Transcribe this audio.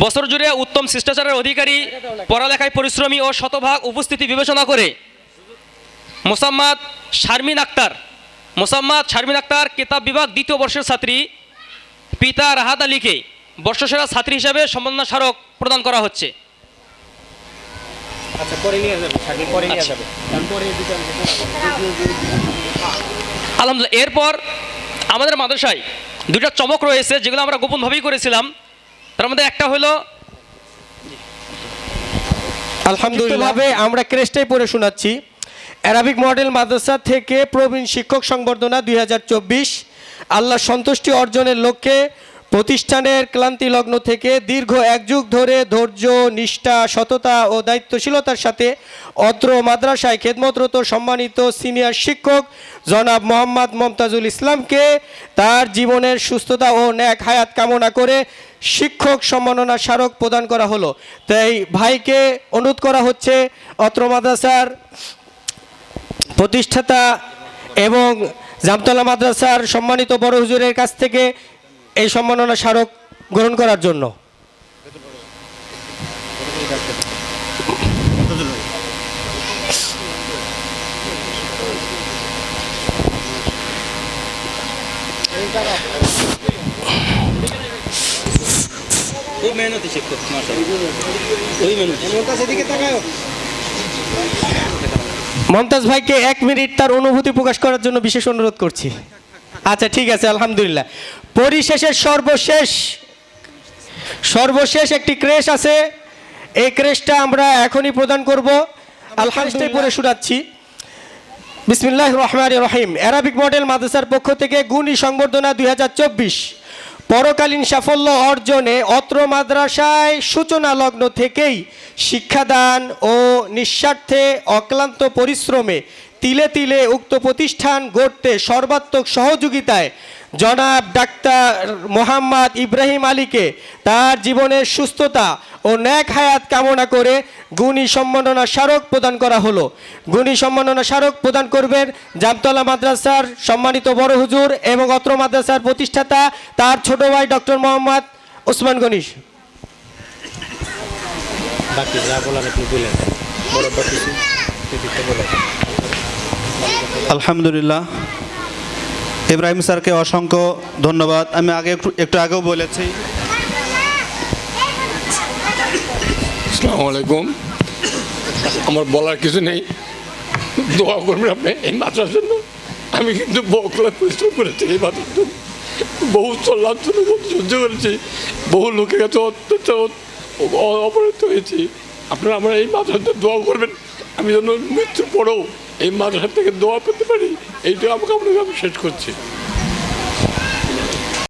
বছর জুড়ে উত্তম শিষ্টাচারের অধিকারী, পড়ালেখায় পরিশ্রমী ও শতভাগ উপস্থিতি বিবেচনা করে মোসাম্মদ শারমিন আক্তার কিতাব বিভাগ দ্বিতীয় বর্ষের ছাত্রী পিতা রাহাত আলীকে বর্ষসেরা ছাত্রী হিসেবে সম্মাননা স্মারক প্রদান করা হচ্ছে। আলহামদুলিল্লাহ। এরপর আমাদের মাদ্রাসায় দুইটা চমক রয়েছে, যেগুলো আমরা গোপনভাবেই করেছিলাম। তার মধ্যে একটা হলো আলহামদুলিল্লাহ আমরা ক্রেস্টাই পড়ে শোনাচ্ছি। অ্যারাবিক মডেল মাদ্রাসা থেকে প্রবীণ শিক্ষক সংবর্ধনা 2024। আল্লাহ সন্তুষ্টি অর্জনের লক্ষ্যে প্রতিষ্ঠানের ক্লান্তি লগ্ন থেকে দীর্ঘ এক যুগ ধরে ধৈর্য, নিষ্ঠা, সততা ও দায়িত্বশীলতার সাথে অত্র মাদ্রাসায় খেদমতরত সম্মানিত সিনিয়র শিক্ষক জনাব মোহাম্মদ মমতাজুল ইসলামকে তার জীবনের সুস্থতা ও ন্যাক হায়াত কামনা করে শিক্ষক সম্মাননা স্মারক প্রদান করা হলো। তাই ভাইকে অনুরোধ করা হচ্ছে অত্র মাদ্রাসার প্রতিষ্ঠাতা এবং জামতলা মাদ্রাসার সম্মানিত বড় হুজুরের কাছ থেকে এই সম্মাননা স্মারক গ্রহণ করার জন্য। খুব মেহনতি শিক্ষক, মমতাজ ভাইকে 1 মিনিট তার অনুভূতি প্রকাশ করার জন্য বিশেষ অনুরোধ করছি। আচ্ছা, ঠিক আছে, আলহামদুলিল্লাহ। পরিশেষের সর্বশেষ একটি ক্রেশ আছে, এই ক্রেশটা আমরা এখনই প্রদান করব। আলহামদুলিল্লাহ পড়ে শোনাচ্ছি। বিসমিল্লাহির রহমানির রহিম। অ্যারাবিক মডেল মাদ্রাসার পক্ষ থেকে গুণী সংবর্ধনা 2024 পরকালীন সাফল্য অর্জনে অত্র মাদ্রাসায় সূচনা লগ্ন থেকেই শিক্ষাদান ও নিঃস্বার্থে অক্লান্ত পরিশ্রমে তিলে তিলে উক্ত প্রতিষ্ঠান গড়তে সর্বাত্মক সহযোগিতায় জনাব ডাক্তার মোহাম্মদ ইব্রাহিম আলীকে তার জীবনের সুস্থতা ও ন্যাক হায়াত কামনা করে গুণী সম্মাননা স্মারক প্রদান করা হলো। গুণী সম্মাননা স্মারক প্রদান করবেন জামতলা মাদ্রাসার সম্মানিত বড় হুজুর এবং অত্র মাদ্রাসার প্রতিষ্ঠাতা তার ছোট ভাই ডক্টর মোহাম্মদ ওসমান গনি। আলহামদুলিল্লাহ, ইব্রাহিম স্যারকে অসংখ্য ধন্যবাদ। আমি একটু আগেও বলেছি। আসসালামু আলাইকুম। আমার বলার কিছু নেই, দোয়া করবেন আপনি এই মাদ্রাসার জন্য। আমি কিন্তু বহু পরিশ্রম করেছি এই মাদ্রাসার জন্য, বহু লাঞ্ছনা সহ্য করেছি, বহু লোকের কাছে অপরাধ হয়েছি। আপনারা আমরা এই মাদ্রাসার জন্য দোয়া করবেন, আমি যেন মৃত্যুর পরেও এই মাদ্রাসা থেকে দোয়া পেতে পারি। এইটা আমাকে আপনাকে আমি শেষ করছি।